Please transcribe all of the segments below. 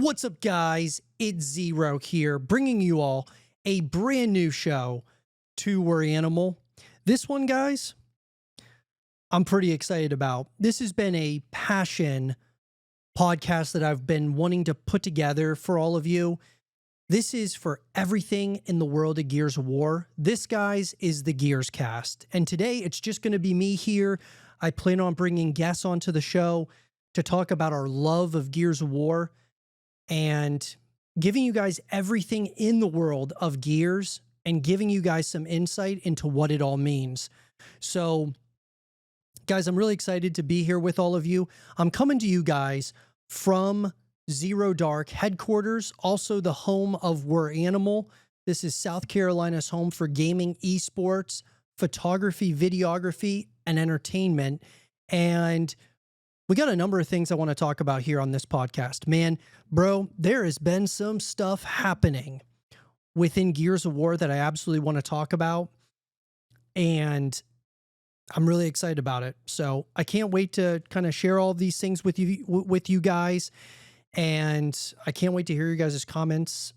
What's up, guys? It's Zero here, bringing you all a brand new show to WereANML. This one, guys, I'm pretty excited about. This has been a passion podcast that I've been wanting to put together for all of you. This is for everything in the world of Gears of War. This, guys, is the Gears cast. And today, it's just going to be me here. I plan on bringing guests onto the show to talk about our love of Gears of War and giving you guys everything in the world of Gears and giving you guys some insight into what it all means. So, guys, I'm really excited to be here with all of you. I'm coming to you guys from Zero Dark headquarters, also the home of WereANML. This is South Carolina's home for gaming, esports, photography, videography, and entertainment. And we got a number of things I want to talk about here on this podcast. Man, bro, there has been some stuff happening within Gears of War that I absolutely want to talk about. And I'm really excited about it. So I can't wait to kind of share all of these things with you guys. And I can't wait to hear you guys' comments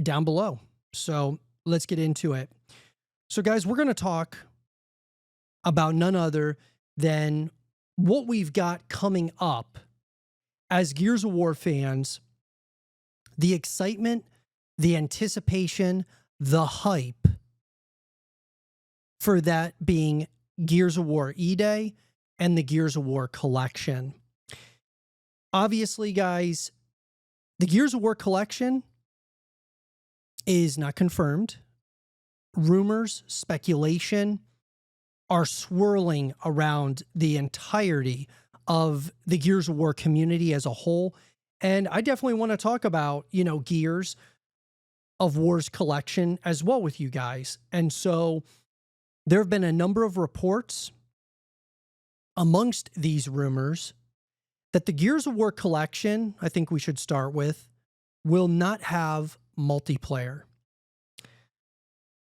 down below. So let's get into it. So, guys, we're going to talk about none other than what we've got coming up as Gears of War fans, the excitement, the anticipation, the hype for that being Gears of War E-Day and the Gears of War collection. Obviously, guys, the Gears of War collection is not confirmed. Rumors, speculation are swirling around the entirety of the Gears of War community as a whole. And I definitely want to talk about, Gears of War's collection as well with you guys. And so there have been a number of reports amongst these rumors that the Gears of War collection, I think we should start with, will not have multiplayer.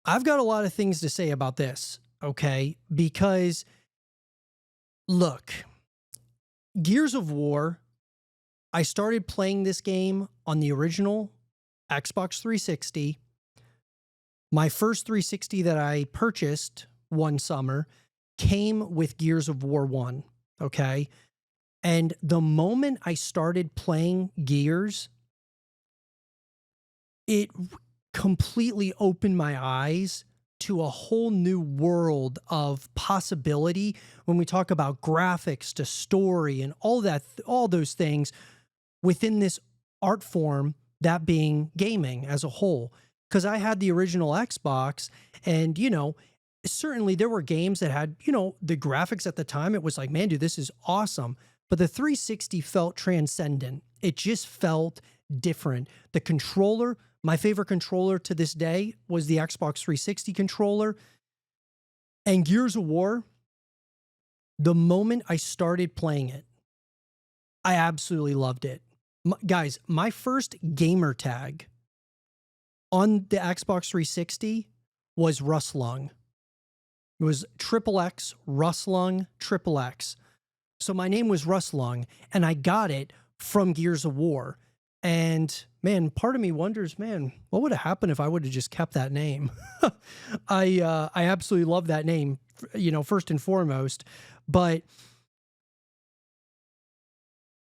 I've got a lot of things to say about this, okay? Because, look, Gears of War, I started playing this game on the original Xbox 360. My first 360 that I purchased one summer came with Gears of War 1, okay? And the moment I started playing Gears, it completely opened my eyes to a whole new world of possibility when we talk about graphics to story and all those things within this art form, that being gaming as a whole. Because I had the original Xbox and, certainly there were games that had, the graphics at the time. It was like, man, dude, this is awesome. But the 360 felt transcendent. It just felt different. The controller, my favorite controller to this day was the Xbox 360 controller. And Gears of War, the moment I started playing it, I absolutely loved it. Guys, my first gamer tag on the Xbox 360 was Rustlung. It was XXX, Rustlung, XXX. So my name was Rustlung, and I got it from Gears of War. And, man, part of me wonders, man, what would have happened if I would have just kept that name? I absolutely love that name, first and foremost. But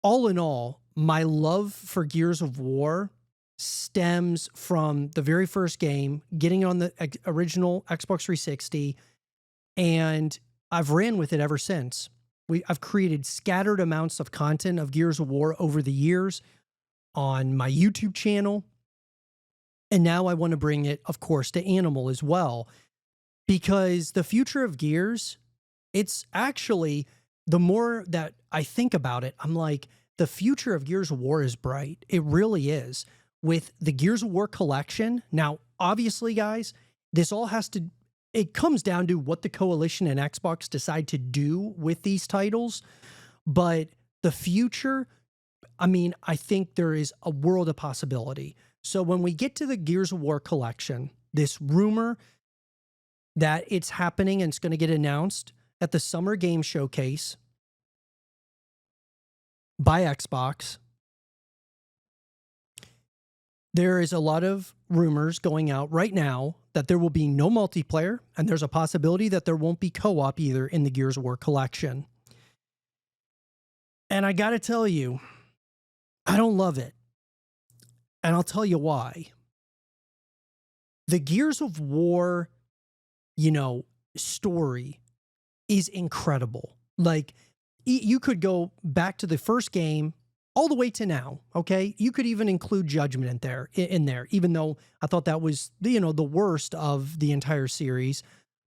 all in all, my love for Gears of War stems from the very first game, getting on the original Xbox 360, and I've ran with it ever since. I've created scattered amounts of content of Gears of War over the years on my YouTube channel. And now I want to bring it, of course, to Animal as well. Because the future of Gears, it's actually, the more that I think about it, I'm like, the future of Gears of War is bright. It really is. With the Gears of War collection, now, obviously, guys, this all has to, it comes down to what the Coalition and Xbox decide to do with these titles. But the future, I mean, I think there is a world of possibility. So when we get to the Gears of War collection, this rumor that it's happening and it's going to get announced at the Summer Game Showcase by Xbox, There is a lot of rumors going out right now that there will be no multiplayer, and there's a possibility that there won't be co-op either in the Gears of War collection. And I got to tell you, I don't love it. And I'll tell you why. The Gears of War, story is incredible. Like, you could go back to the first game all the way to now, okay? You could even include Judgment in there, even though I thought that was, the worst of the entire series.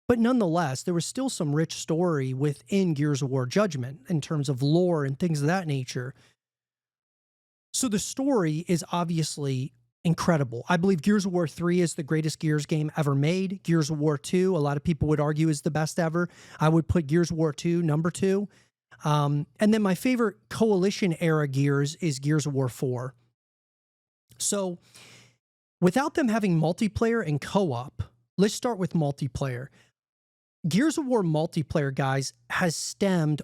But nonetheless, there was still some rich story within Gears of War Judgment in terms of lore and things of that nature. So the story is obviously incredible. I believe Gears of War 3 is the greatest Gears game ever made. Gears of War 2, a lot of people would argue, is the best ever. I would put Gears of War 2 number 2. And then my favorite Coalition era Gears is Gears of War 4. So without them having multiplayer and co-op, let's start with multiplayer. Gears of War multiplayer, guys, has stemmed,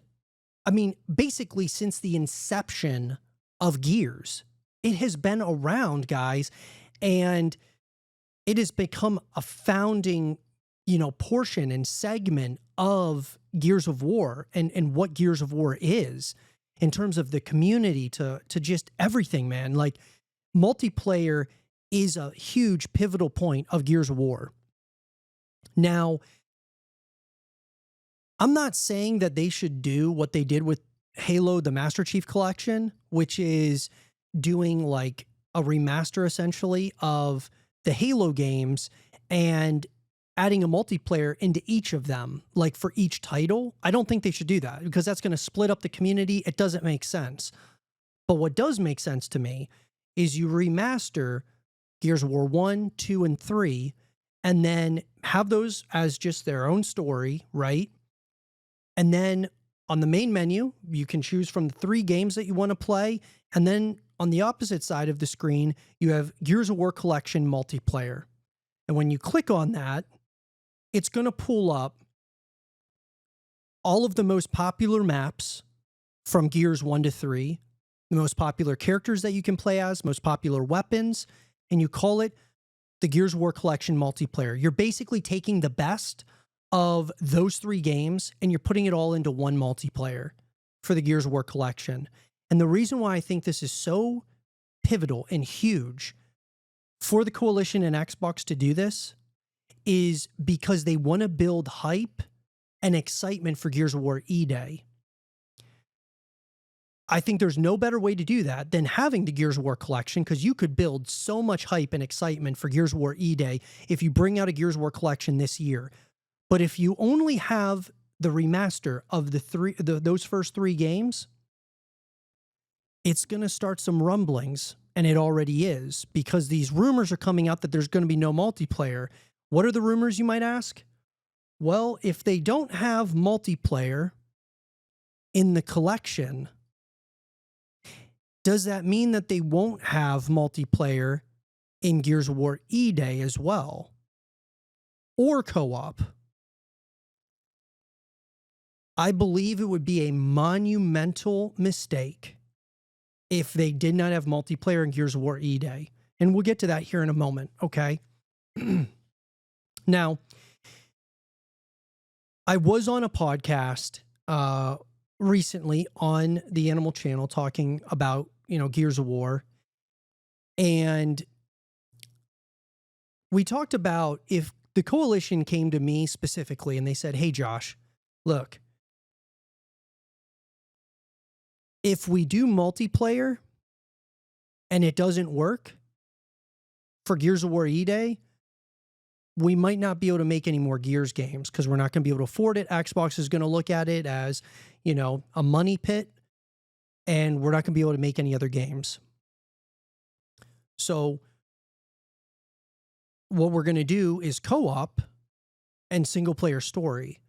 basically since the inception of Gears. It has been around, guys, and it has become a founding, portion and segment of Gears of War and what Gears of War is in terms of the community to just everything, man. Like, multiplayer is a huge pivotal point of Gears of War. Now, I'm not saying that they should do what they did with Halo, the Master Chief Collection, which is doing like a remaster essentially of the Halo games and adding a multiplayer into each of them, like for each title. I don't think they should do that because that's going to split up the community. It doesn't make sense. But what does make sense to me is you remaster Gears of War 1, 2, and 3, and then have those as just their own story, right? And then on the main menu, you can choose from the 3 games that you want to play. And then on the opposite side of the screen, you have Gears of War Collection multiplayer. And when you click on that, it's going to pull up all of the most popular maps from Gears 1 to 3, the most popular characters that you can play as, most popular weapons, and you call it the Gears of War Collection multiplayer. You're basically taking the best of those 3 games and you're putting it all into one multiplayer for the Gears of War Collection. And the reason why I think this is so pivotal and huge for the Coalition and Xbox to do this is because they want to build hype and excitement for Gears of War E-Day. I think there's no better way to do that than having the Gears of War Collection, because you could build so much hype and excitement for Gears of War E-Day if you bring out a Gears of War Collection this year. But if you only have the remaster of those first 3 games, it's going to start some rumblings, and it already is, because these rumors are coming out that there's going to be no multiplayer. What are the rumors, you might ask? Well, if they don't have multiplayer in the collection, does that mean that they won't have multiplayer in Gears of War E-Day as well? Or co-op? I believe it would be a monumental mistake if they did not have multiplayer in Gears of War E-Day. And we'll get to that here in a moment, okay? Now, I was on a podcast recently on the Animal Channel talking about, Gears of War. And we talked about if the Coalition came to me specifically and they said, hey, Josh, look, if we do multiplayer and it doesn't work for Gears of War E-Day, we might not be able to make any more Gears games because we're not going to be able to afford it. Xbox is going to look at it as, a money pit, and we're not going to be able to make any other games. So what we're going to do is co-op and single player story.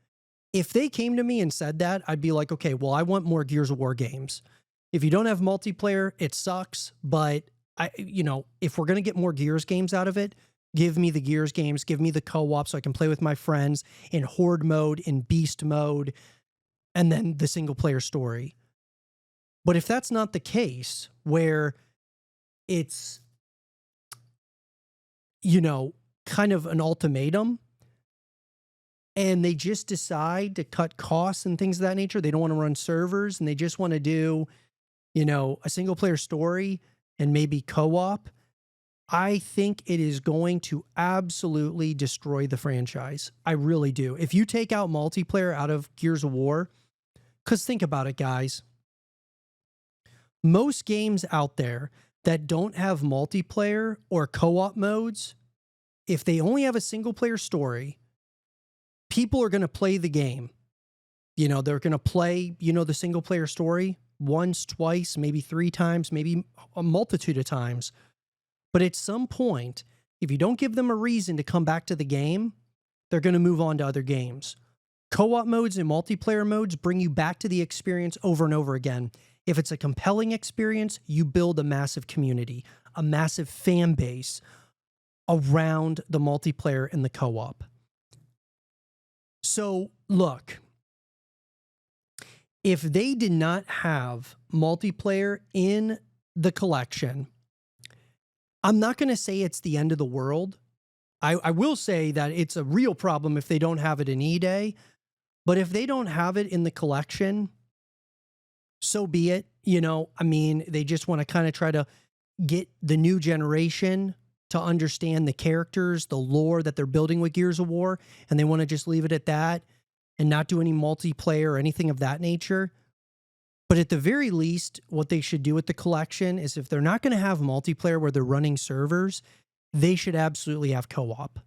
If they came to me and said that, I'd be like, okay, well, I want more Gears of War games. If you don't have multiplayer, it sucks. But if we're going to get more Gears games out of it, give me the Gears games, give me the co-op so I can play with my friends in Horde mode, in Beast mode, and then the single player story. But if that's not the case, where it's you know, kind of an ultimatum, and they just decide to cut costs and things of that nature. They don't want to run servers and they just want to do, you know, a single player story and maybe co-op, I think it is going to absolutely destroy the franchise. I really do. If you take out multiplayer out of Gears of War, because think about it, guys. Most games out there that don't have multiplayer or co-op modes, if they only have a single player story, people are going to play the game. You know, they're going to play, you know, the single player story once, twice, maybe 3 times, maybe a multitude of times. But at some point, if you don't give them a reason to come back to the game, they're going to move on to other games. Co-op modes and multiplayer modes bring you back to the experience over and over again. If it's a compelling experience, you build a massive community, a massive fan base around the multiplayer and the co-op. So, look, if they did not have multiplayer in the collection, I'm not going to say it's the end of the world. I will say that it's a real problem if they don't have it in E-Day. But if they don't have it in the collection, so be it. You know, I mean, they just want to kind of try to get the new generation to understand the characters, the lore that they're building with Gears of War, and they want to just leave it at that and not do any multiplayer or anything of that nature. But at the very least, what they should do with the collection is if they're not going to have multiplayer where they're running servers, they should absolutely have co-op.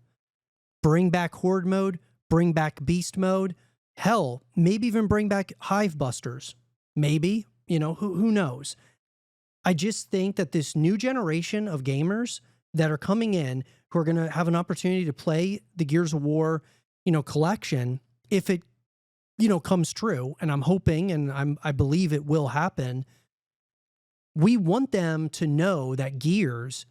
Bring back Horde mode, bring back Beast mode, hell, maybe even bring back Hive Busters. Maybe, you know, who knows? I just think that this new generation of gamers that are coming in who are going to have an opportunity to play the Gears of War, you know, collection, if it, you know, comes true, and I'm hoping and I believe it will happen, we want them to know that Gears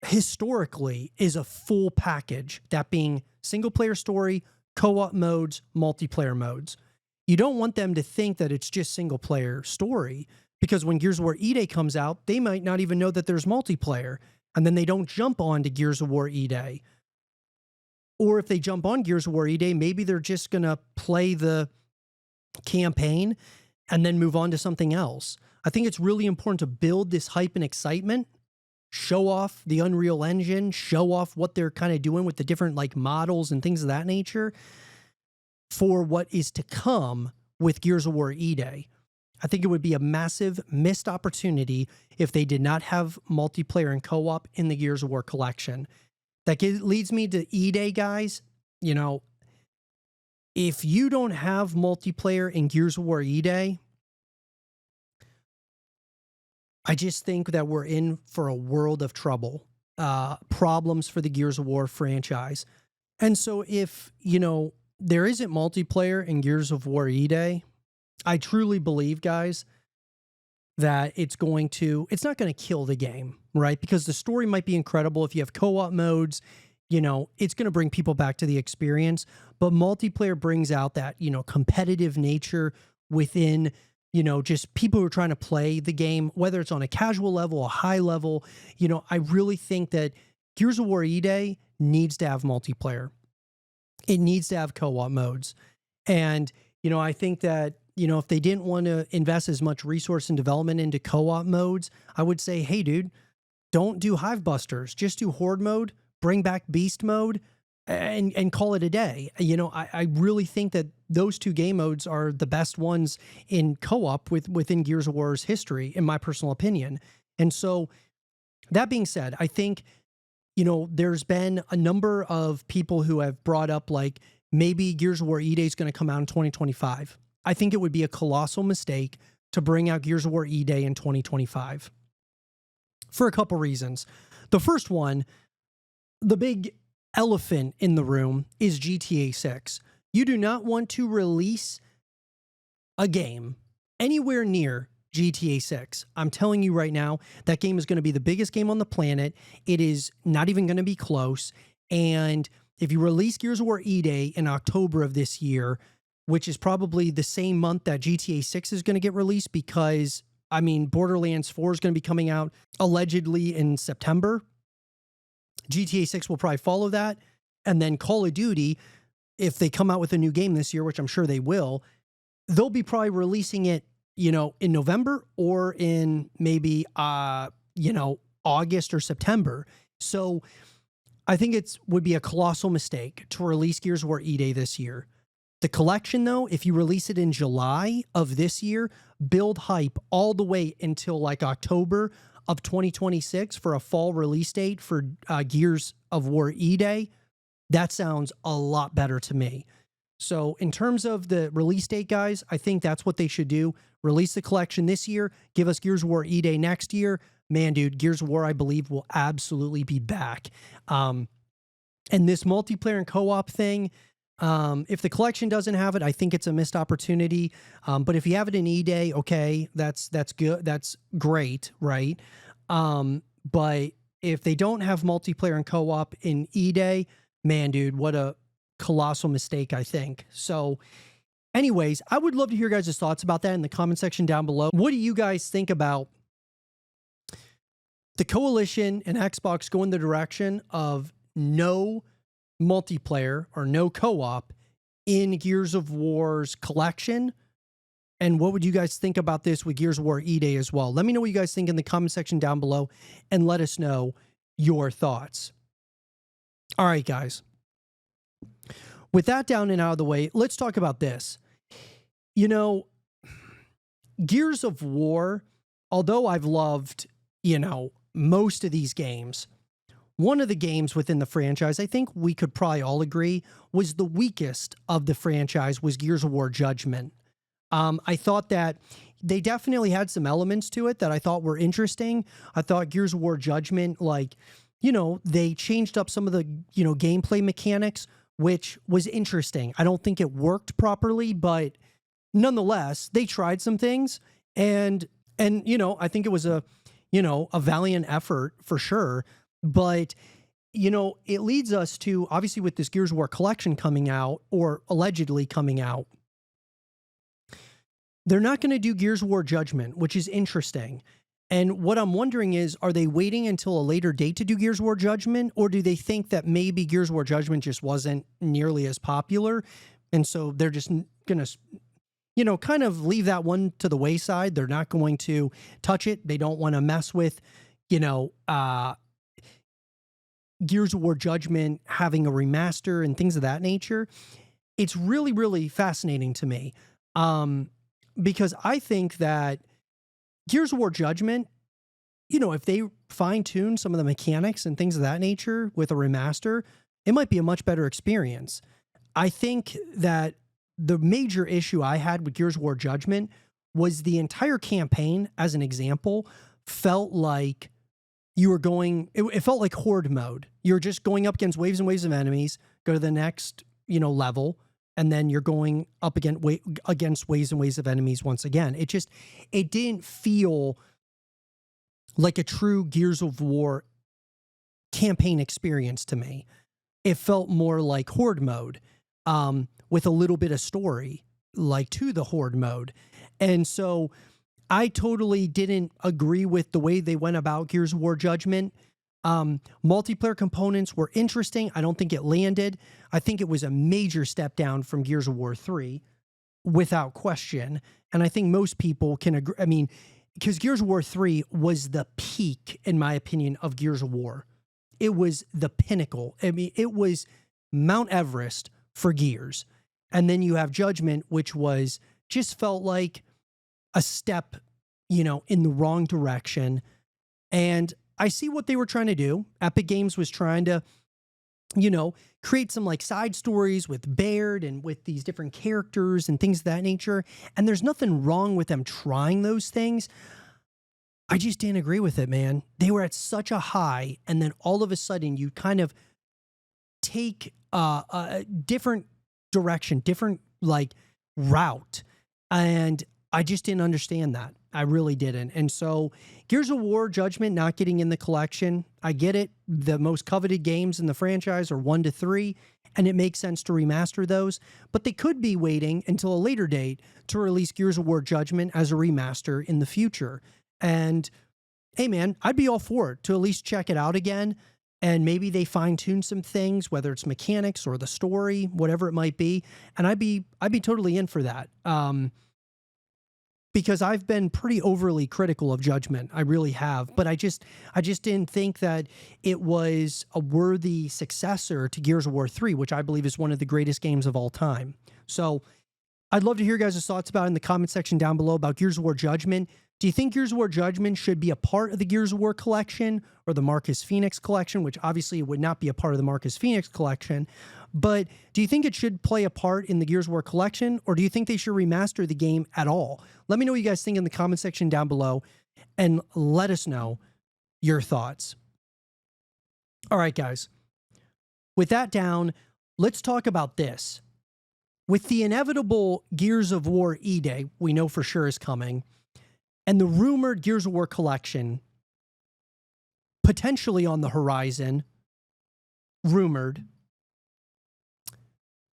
historically is a full package, that being single player story, co-op modes, multiplayer modes. You don't want them to think that it's just single player story, because when Gears of War E-Day comes out, they might not even know that there's multiplayer, and then they don't jump on to Gears of War E-Day. Or if they jump on Gears of War E-Day, maybe they're just going to play the campaign and then move on to something else. I think it's really important to build this hype and excitement, show off the Unreal Engine, show off what they're kind of doing with the different like models and things of that nature for what is to come with Gears of War E-Day. I think it would be a massive missed opportunity if they did not have multiplayer and co-op in the Gears of War collection. That leads me to E-Day, guys. You know, if you don't have multiplayer in Gears of War E-Day, I just think that we're in for a world of trouble, problems for the Gears of War franchise. And so if, you know, there isn't multiplayer in Gears of War E-Day, I truly believe, guys, that it's not going to kill the game, right? Because the story might be incredible. If you have co-op modes, you know, it's going to bring people back to the experience. But multiplayer brings out that, you know, competitive nature within, you know, just people who are trying to play the game, whether it's on a casual level, a high level. You know, I really think that Gears of War E-Day needs to have multiplayer. It needs to have co-op modes. And, you know, I think that, you know, if they didn't want to invest as much resource and development into co-op modes, I would say, hey, dude, don't do Hive Busters. Just do Horde mode, bring back Beast mode, and call it a day. You know, I really think that those two game modes are the best ones in co-op within Gears of War's history, in my personal opinion. And so, that being said, I think, you know, there's been a number of people who have brought up, like, maybe Gears of War E-Day is going to come out in 2025. I think it would be a colossal mistake to bring out Gears of War E-Day in 2025 for a couple reasons. The first one, the big elephant in the room, is GTA 6. You do not want to release a game anywhere near GTA 6. I'm telling you right now, that game is going to be the biggest game on the planet. It is not even going to be close. And if you release Gears of War E-Day in October of this year, which is probably the same month that GTA 6 is going to get released, because, I mean, Borderlands 4 is going to be coming out allegedly in September. GTA 6 will probably follow that. And then Call of Duty, if they come out with a new game this year, which I'm sure they will, they'll be probably releasing it, you know, in November or in maybe, you know, August or September. So I think would be a colossal mistake to release Gears of War E-Day this year. The collection, though, if you release it in July of this year, build hype all the way until like October of 2026 for a fall release date for Gears of War E-Day. That sounds a lot better to me. So in terms of the release date, guys, I think that's what they should do. Release the collection this year. Give us Gears of War E-Day next year. Man, dude, Gears of War, I believe, will absolutely be back. And this multiplayer and co-op thing, if the collection doesn't have it, I think it's a missed opportunity. But if you have it in E-Day, okay, that's good. That's great, right? But if they don't have multiplayer and co-op in E-Day, man, dude, what a colossal mistake, I think. So anyways, I would love to hear your guys' thoughts about that in the comment section down below. What do you guys think about the Coalition and Xbox going the direction of no multiplayer or no co-op in Gears of War's collection? And what would you guys think about this with Gears of War E-Day as well? Let me know what you guys think in the comment section down below and let us know your thoughts. All right, guys. With that down and out of the way, let's talk about this. You know, Gears of War, although I've loved, you know, most of these games, one of the games within the franchise, I think we could probably all agree, was the weakest of the franchise, was Gears of War Judgment. I thought that they definitely had some elements to it that I thought were interesting. I thought Gears of War Judgment, like, you know, they changed up some of the, you know, gameplay mechanics, which was interesting. I don't think it worked properly, but nonetheless, they tried some things, and you know, I think it was a, you know, a valiant effort for sure. But, you know, it leads us to, obviously with this Gears of War collection coming out, or allegedly coming out, they're not going to do Gears of War Judgment, which is interesting. And what I'm wondering is, are they waiting until a later date to do Gears of War Judgment? Or do they think that maybe Gears of War Judgment just wasn't nearly as popular? And so they're just going to, you know, kind of leave that one to the wayside. They're not going to touch it. They don't want to mess with, you know, Gears of War Judgment having a remaster and things of that nature. It's really, really fascinating to me. Because I think that Gears of War Judgment, you know, if they fine-tune some of the mechanics and things of that nature with a remaster, it might be a much better experience. I think that the major issue I had with Gears of War Judgment was the entire campaign, as an example, felt like you were going, it felt like horde mode. You're just going up against waves and waves of enemies, go to the next, you know, level, and then you're going up against waves and waves of enemies once again. It didn't feel like a true Gears of War campaign experience to me. It felt more like horde mode, with a little bit of story, like to the horde mode. And so I totally didn't agree with the way they went about Gears of War Judgment. Multiplayer components were interesting. I don't think it landed. I think it was a major step down from Gears of War 3, without question. And I think most people can agree. I mean, because Gears of War 3 was the peak, in my opinion, of Gears of War. It was the pinnacle. I mean, it was Mount Everest for Gears. And then you have Judgment, which was just felt like a step, you know, in the wrong direction. And I see what they were trying to do. Epic Games was trying to, you know, create some like side stories with Baird and with these different characters and things of that nature. And there's nothing wrong with them trying those things. I just didn't agree with it, man. They were at such a high, and then all of a sudden you kind of take a different direction, different like route. And I just didn't understand that. I really didn't. And so Gears of War Judgment not getting in the collection, I get it. The most coveted games in the franchise are 1 to 3, and it makes sense to remaster those. But they could be waiting until a later date to release Gears of War Judgment as a remaster in the future. And hey, man, I'd be all for it to at least check it out again. and maybe they fine tune some things, whether it's mechanics or the story, whatever it might be. And I'd be totally in for that. Because I've been pretty overly critical of Judgment. I really have. But I just didn't think that it was a worthy successor to Gears of War 3, which I believe is one of the greatest games of all time. So I'd love to hear your guys' thoughts about it in the comment section down below about Gears of War Judgment. Do you think Gears of War Judgment should be a part of the Gears of War collection or the Marcus Phoenix collection, which obviously it would not be a part of the Marcus Phoenix collection, but do you think it should play a part in the Gears of War collection, or do you think they should remaster the game at all? Let me know what you guys think in the comment section down below, and let us know your thoughts. All right, guys. With that down, let's talk about this. With the inevitable Gears of War E-Day, we know for sure is coming, and the rumored Gears of War collection potentially on the horizon, rumored,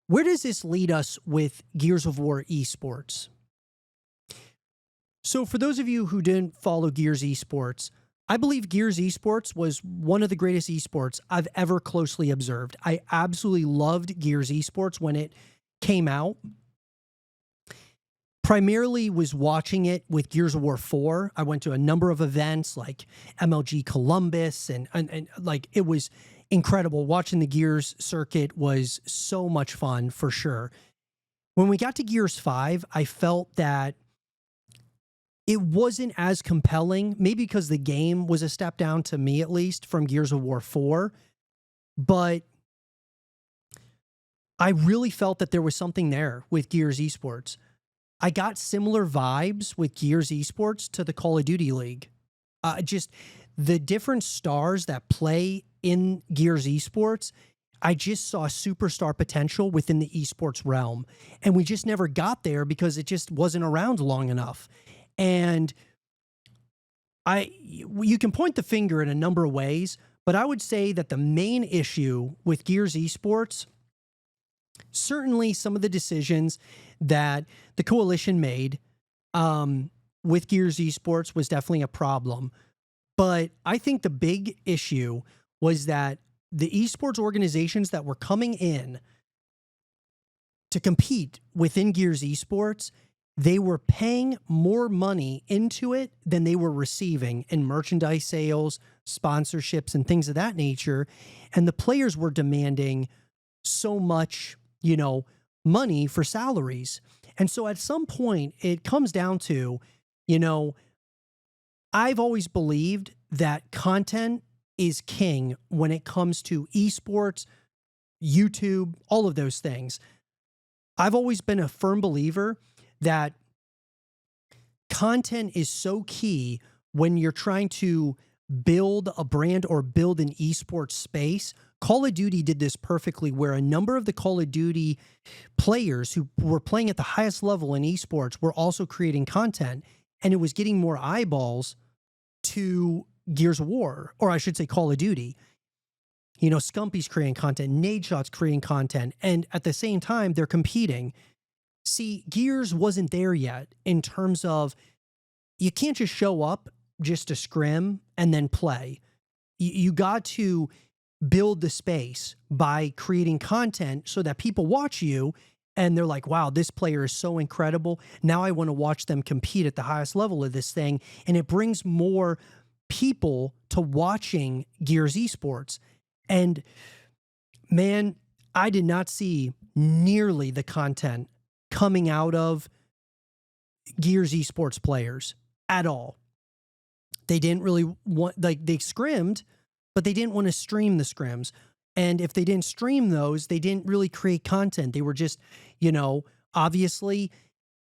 where does this lead us with Gears of War Esports? So for those of you who didn't follow Gears Esports, I believe Gears Esports was one of the greatest esports I've ever closely observed. I absolutely loved Gears Esports when it came out. Primarily was watching it with Gears of War 4. I went to a number of events like MLG Columbus and like it was incredible. Watching the Gears circuit was so much fun for sure. When we got to Gears 5, I felt that it wasn't as compelling, maybe because the game was a step down to me at least from Gears of War 4, but I really felt that there was something there with Gears Esports. I got similar vibes with Gears Esports to the Call of Duty League. Just the different stars that play in Gears Esports, I just saw superstar potential within the esports realm. And we just never got there because it just wasn't around long enough. And you can point the finger in a number of ways, but I would say that the main issue with Gears Esports, certainly some of the decisions that the coalition made with Gears Esports was definitely a problem. But I think the big issue was that the esports organizations that were coming in to compete within Gears Esports, they were paying more money into it than they were receiving in merchandise sales, sponsorships, and things of that nature. And the players were demanding so much, you know, money for salaries. And so at some point, it comes down to, you know, I've always believed that content is king when it comes to esports, YouTube, all of those things. I've always been a firm believer that content is so key when you're trying to build a brand or build an esports space. Call of Duty did this perfectly, where a number of the Call of Duty players who were playing at the highest level in esports were also creating content, and it was getting more eyeballs to Gears of War, or I should say Call of Duty. You know, Scumpy's creating content, Nadeshot's creating content, and at the same time, they're competing. See, Gears wasn't there yet in terms of you can't just show up just to scrim and then play. You got to build the space by creating content so that people watch you and they're like, wow, this player is so incredible. Now I want to watch them compete at the highest level of this thing. And it brings more people to watching Gears Esports. And man, I did not see nearly the content coming out of Gears Esports players at all. They didn't really want, like, they scrimmed, but they didn't want to stream the scrims. And if they didn't stream those, they didn't really create content. They were just, you know, obviously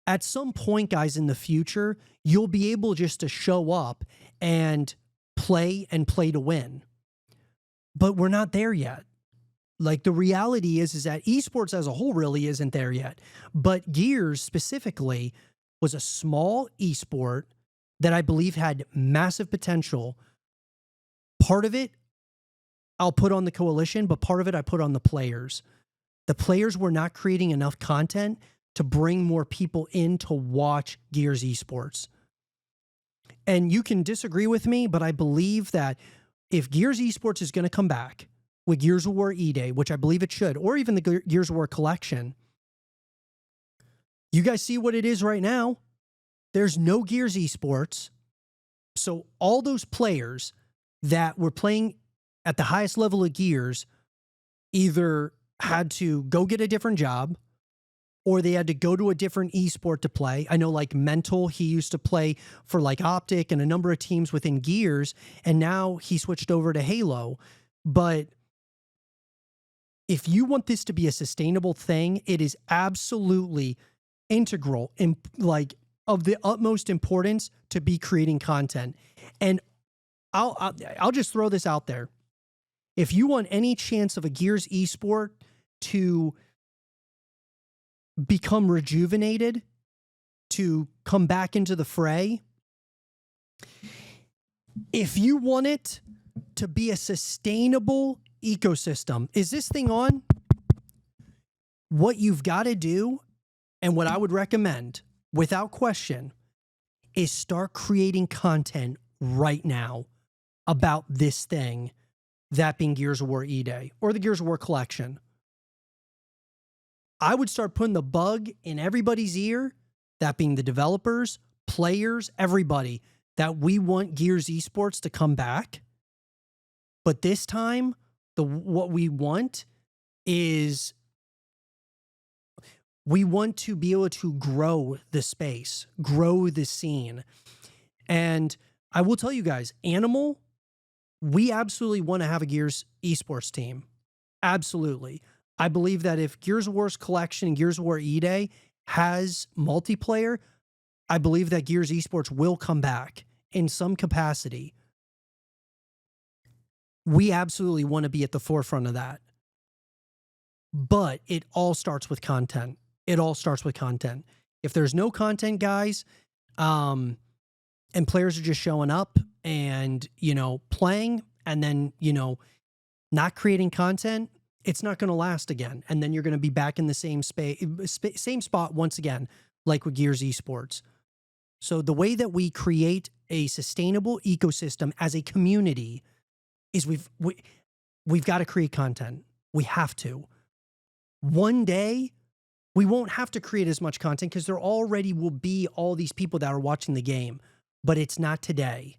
at some point, guys, in the future, you'll be able just to show up and play to win. But we're not there yet. Like, the reality is that esports as a whole really isn't there yet. But Gears specifically was a small esport that I believe had massive potential. Part of it I'll put on the coalition, but part of it I put on the players. The players were not creating enough content to bring more people in to watch Gears Esports. And you can disagree with me, but I believe that if Gears Esports is going to come back with Gears of War E-Day, which I believe it should, or even the Gears of War collection, you guys see what it is right now. There's no Gears Esports. So all those players that were playing at the highest level of Gears either had to go get a different job or they had to go to a different esport to play. I know like Mental, he used to play for like Optic and a number of teams within Gears, and now he switched over to Halo. But if you want this to be a sustainable thing, it is absolutely integral and like of the utmost importance to be creating content. And I'll just throw this out there. If you want any chance of a Gears esport to become rejuvenated, to come back into the fray, if you want it to be a sustainable ecosystem, is this thing on? What you've got to do, and what I would recommend, without question, is start creating content right now about this thing, that being Gears of War E-Day or the Gears of War collection. I would start putting the bug in everybody's ear, that being the developers, players, everybody, that we want Gears Esports to come back. But this time, what we want is we want to be able to grow the space, grow the scene. And I will tell you guys, ANML, we absolutely want to have a Gears Esports team. Absolutely. I believe that if Gears of War's collection and Gears of War E-Day has multiplayer, I believe that Gears Esports will come back in some capacity. We absolutely want to be at the forefront of that. But it all starts with content. It all starts with content. If there's no content, guys, and players are just showing up and, you know, playing and then, you know, not creating content, it's not going to last again. And then you're going to be back in the same same spot once again, like with Gears Esports. So the way that we create a sustainable ecosystem as a community is we've got to create content. We have to. One day, we won't have to create as much content because there already will be all these people that are watching the game. But it's not today.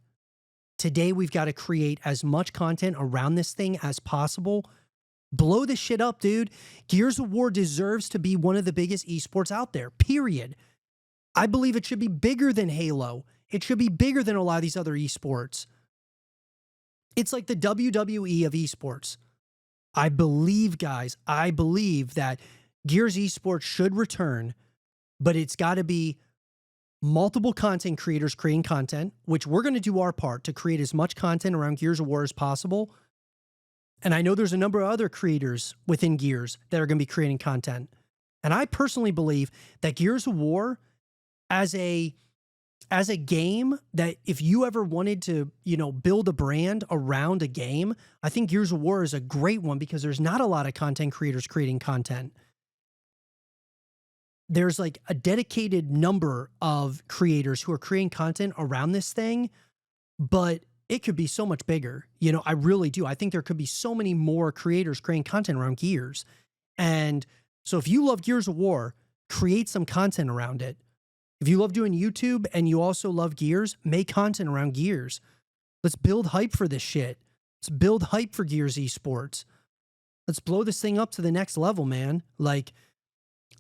Today, we've got to create as much content around this thing as possible. Blow this shit up, dude. Gears of War deserves to be one of the biggest esports out there, period. I believe it should be bigger than Halo. It should be bigger than a lot of these other esports. It's like the WWE of esports. I believe, guys, I believe that Gears Esports should return, but it's got to be multiple content creators creating content, which we're going to do our part to create as much content around Gears of War as possible. And I know there's a number of other creators within Gears that are going to be creating content. And I personally believe that Gears of War as a game, that if you ever wanted to, you know, build a brand around a game, I think Gears of War is a great one because there's not a lot of content creators creating content. There's like a dedicated number of creators who are creating content around this thing, but it could be so much bigger. You know, I really do. I think there could be so many more creators creating content around Gears. And so if you love Gears of War, create some content around it. If you love doing YouTube and you also love Gears, make content around Gears. Let's build hype for this shit. Let's build hype for Gears Esports. Let's blow this thing up to the next level, man. Like,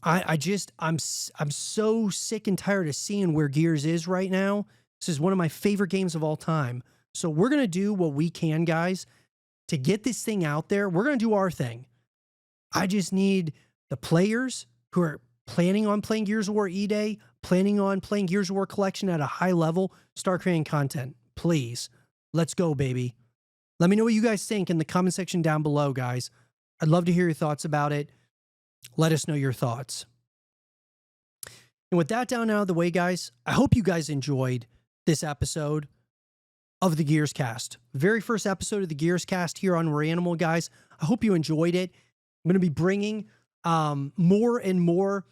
I'm so sick and tired of seeing where Gears is right now. This is one of my favorite games of all time. So we're going to do what we can, guys, to get this thing out there. We're going to do our thing. I just need the players who are planning on playing Gears of War E-Day, planning on playing Gears of War Collection at a high level, start creating content. Please. Let's go, baby. Let me know what you guys think in the comment section down below, guys. I'd love to hear your thoughts about it. Let us know your thoughts. And with that down out of the way, guys, I hope you guys enjoyed this episode of the Gears Cast. Very first episode of the Gears Cast here on WereANML, guys. I hope you enjoyed it. I'm going to be bringing more and more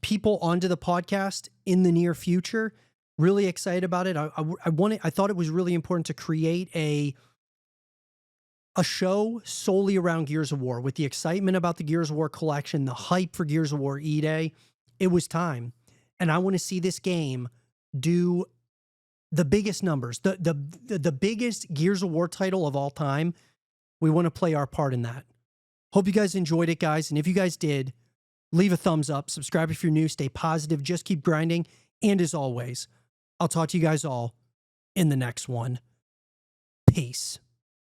people onto the podcast in the near future. Really excited about it. I thought it was really important to create a a show solely around Gears of War, with the excitement about the Gears of War collection, the hype for Gears of War E-Day. It was time. And I want to see this game do the biggest numbers, the biggest Gears of War title of all time. We want to play our part in that. Hope you guys enjoyed it, guys. And if you guys did, leave a thumbs up, subscribe if you're new, stay positive, just keep grinding. And as always, I'll talk to you guys all in the next one. Peace.